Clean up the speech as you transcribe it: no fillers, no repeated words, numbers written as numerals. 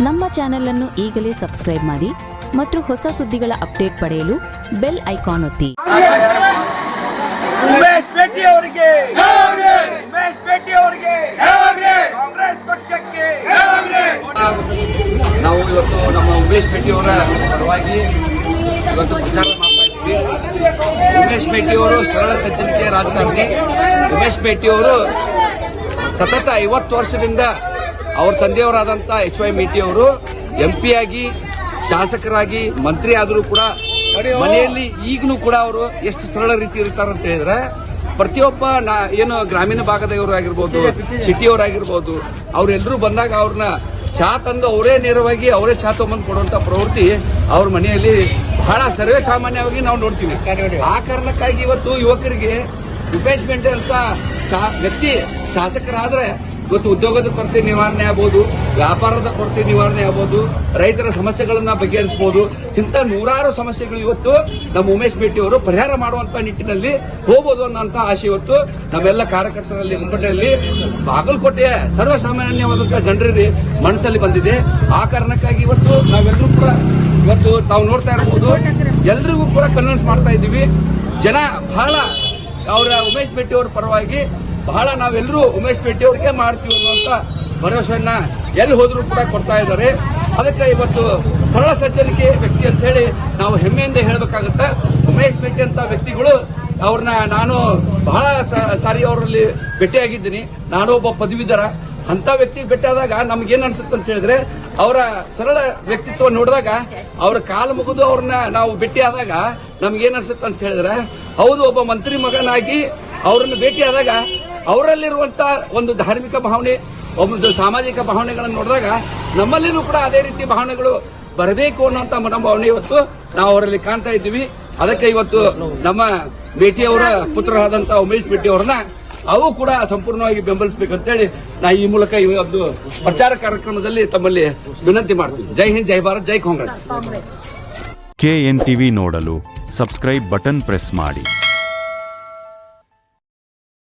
ನಮ್ಮ ಚಾನೆಲ್ ಅನ್ನು ಈಗಲೇ ಸಬ್ಸ್ಕ್ರೈಬ್ ಮಾಡಿ ಮತ್ತು ಹೊಸ ಸುದ್ದಿಗಳ ಅಪ್ಡೇಟ್ ಪಡೆಯಲು ಬೆಲ್ ಐಕಾನ್ ಒತ್ತಿ. ಉಮೇಶ್ ಭೇಟಿ ಅವರಿಗೆ ಉಮೇಶ್ ಭೇಟಿ ಅವರಿಗೆ ಕಾಂಗ್ರೆಸ್ ಪಕ್ಷಕ್ಕೆ ನಾವು ಇವತ್ತು ನಮ್ಮ ಉಮೇಶ್ ಭೇಟಿ ಅವರ ಪರವಾಗಿ ಇವತ್ತು ಪ್ರಚಾರ ಮಾಡ್ತಾ ಇದ್ದೀವಿ. ಉಮೇಶ್ ಭೇಟಿ ಅವರು ಸರಳ ಸಜ್ಜನಿಕೆ ರಾಜಕಾರಣಿ. ಉಮೇಶ್ ಭೇಟಿ ಅವರು ಸತತ 50 ವರ್ಷದಿಂದ ಅವ್ರ ತಂದೆಯವರಾದಂಥ HY ಮೇಟಿ ಅವರು MP ಆಗಿ ಶಾಸಕರಾಗಿ ಮಂತ್ರಿ ಆದರೂ ಕೂಡ ಮನೆಯಲ್ಲಿ ಈಗಲೂ ಕೂಡ ಅವರು ಎಷ್ಟು ಸರಳ ರೀತಿ ಇರ್ತಾರಂತ ಹೇಳಿದ್ರೆ ಪ್ರತಿಯೊಬ್ಬ ಏನು ಗ್ರಾಮೀಣ ಭಾಗದವರು ಆಗಿರ್ಬೋದು, ಸಿಟಿಯವರಾಗಿರ್ಬೋದು, ಅವರೆಲ್ಲರೂ ಬಂದಾಗ ಅವ್ರನ್ನ ಚಾ ತಂದು ಅವರೇ ನೇರವಾಗಿ ಅವರೇ ಚಾ ತಗೊಂಡು ಕೊಡುವಂತ ಪ್ರವೃತ್ತಿ ಅವ್ರ ಮನೆಯಲ್ಲಿ ಬಹಳ ಸರ್ವೇ ಸಾಮಾನ್ಯವಾಗಿ ನಾವು ನೋಡ್ತೀವಿ. ಆ ಕಾರಣಕ್ಕಾಗಿ ಇವತ್ತು ಯುವಕರಿಗೆ ಉಮೇಶ್ ಭೇಟಿ ಅಂತ ವ್ಯಕ್ತಿ ಶಾಸಕರಾದ್ರೆ ಇವತ್ತು ಉದ್ಯೋಗದ ಕೊರತೆ ನಿವಾರಣೆ ಆಗ್ಬೋದು, ವ್ಯಾಪಾರದ ಕೊರತೆ ನಿವಾರಣೆ ಆಗ್ಬೋದು, ರೈತರ ಸಮಸ್ಯೆಗಳನ್ನ ಬಗೆಹರಿಸಬಹುದು. ಇಂಥ ನೂರಾರು ಸಮಸ್ಯೆಗಳು ಇವತ್ತು ನಮ್ಮ ಉಮೇಶ್ ಭೇಟಿ ಅವರು ಪರಿಹಾರ ಮಾಡುವಂತ ನಿಟ್ಟಿನಲ್ಲಿ ಹೋಗಬಹುದು ಅನ್ನೋಂಥ ಆಶೆ ಇವತ್ತು ನಮ್ಮೆಲ್ಲ ಕಾರ್ಯಕರ್ತರಲ್ಲಿ ಮುಖಂಡರಲ್ಲಿ ಬಾಗಲಕೋಟೆಯ ಸರ್ವಸಾಮಾನ್ಯವಾದಂತಹ ಜನರಲ್ಲಿ ಮನಸ್ಸಲ್ಲಿ ಬಂದಿದೆ. ಆ ಕಾರಣಕ್ಕಾಗಿ ಇವತ್ತು ನಾವೆಲ್ಲರೂ ಕೂಡ ಇವತ್ತು ತಾವು ನೋಡ್ತಾ ಇರಬಹುದು, ಎಲ್ರಿಗೂ ಕೂಡ ಕನ್ವಿನ್ಸ್ ಮಾಡ್ತಾ ಇದ್ದೀವಿ. ಜನ ಬಹಳ ಅವರ ಉಮೇಶ್ ಭೇಟಿ ಅವರ ಪರವಾಗಿ ಬಹಳ ನಾವೆಲ್ಲರೂ ಉಮೇಶ್ ಭೇಟಿ ಅವ್ರಿಗೆ ಮಾಡ್ತೀವಿ ಅನ್ನುವಂತ ಭರವಸೆಯನ್ನ ಎಲ್ಲಿ ಹೋದ್ರೂ ಕೂಡ ಕೊಡ್ತಾ ಇದ್ದಾರೆ. ಅದಕ್ಕೆ ಇವತ್ತು ಸರಳ ಸಜ್ಜನಿಕೆ ವ್ಯಕ್ತಿ ಅಂತ ಹೇಳಿ ನಾವು ಹೆಮ್ಮೆಯಿಂದ ಹೇಳಬೇಕಾಗುತ್ತೆ. ಉಮೇಶ್ ಭೇಟಿ ಅಂತ ವ್ಯಕ್ತಿಗಳು ಅವ್ರನ್ನ ನಾನು ಬಹಳ ಸಾರಿ ಅವರಲ್ಲಿ ಭೇಟಿಯಾಗಿದ್ದೀನಿ. ನಾನು ಒಬ್ಬ ಪದವೀಧರ. ಅಂತ ವ್ಯಕ್ತಿ ಭೇಟಿಯಾದಾಗ ನಮ್ಗೇನ್ ಅನ್ಸುತ್ತೆ ಅಂತ ಹೇಳಿದ್ರೆ ಅವರ ಸರಳ ವ್ಯಕ್ತಿತ್ವ ನೋಡಿದಾಗ ಅವ್ರ ಕಾಲು ಮುಗಿದು ಅವ್ರನ್ನ ನಾವು ಭೇಟಿಯಾದಾಗ ನಮ್ಗೇನ್ ಅನ್ಸುತ್ತೆ ಅಂತ ಹೇಳಿದ್ರೆ ಹೌದು, ಒಬ್ಬ ಮಂತ್ರಿ ಮಗನಾಗಿ ಅವರನ್ನು ಭೇಟಿಯಾದಾಗ ಅವರಲ್ಲಿರುವಂತ ಒಂದು ಧಾರ್ಮಿಕ ಭಾವನೆ, ಒಂದು ಸಾಮಾಜಿಕ ಭಾವನೆಗಳನ್ನು ನೋಡಿದಾಗ ನಮ್ಮಲ್ಲಿನೂ ಕೂಡ ಅದೇ ರೀತಿ ಭಾವನೆಗಳು ಬರಬೇಕು ಅನ್ನೋಂತ ಮನೋಭಾವನೆ ಇವತ್ತು ನಾವು ಅವರಲ್ಲಿ ಕಾಣ್ತಾ ಇದ್ದೀವಿ. ಅದಕ್ಕೆ ಇವತ್ತು ನಮ್ಮ ಭೇಟಿಯವರ ಪುತ್ರರಾದಂತ ಉಮೇಶ್ ಭೇಟಿ ಅವರನ್ನ ಅವು ಕೂಡ ಸಂಪೂರ್ಣವಾಗಿ ಬೆಂಬಲಿಸಬೇಕಂತೇಳಿ ನಾ ಈ ಮೂಲಕ ಈ ಒಂದು ಪ್ರಚಾರ ಕಾರ್ಯಕ್ರಮದಲ್ಲಿ ತಮ್ಮಲ್ಲಿ ವಿನಂತಿ ಮಾಡ್ತೀನಿ. ಜೈ ಹಿಂದ್, ಜೈ ಭಾರತ್, ಜೈ ಕಾಂಗ್ರೆಸ್. KNTV ನೋಡಲು ಸಬ್ಸ್ಕ್ರೈಬ್ ಬಟನ್ ಪ್ರೆಸ್ ಮಾಡಿ.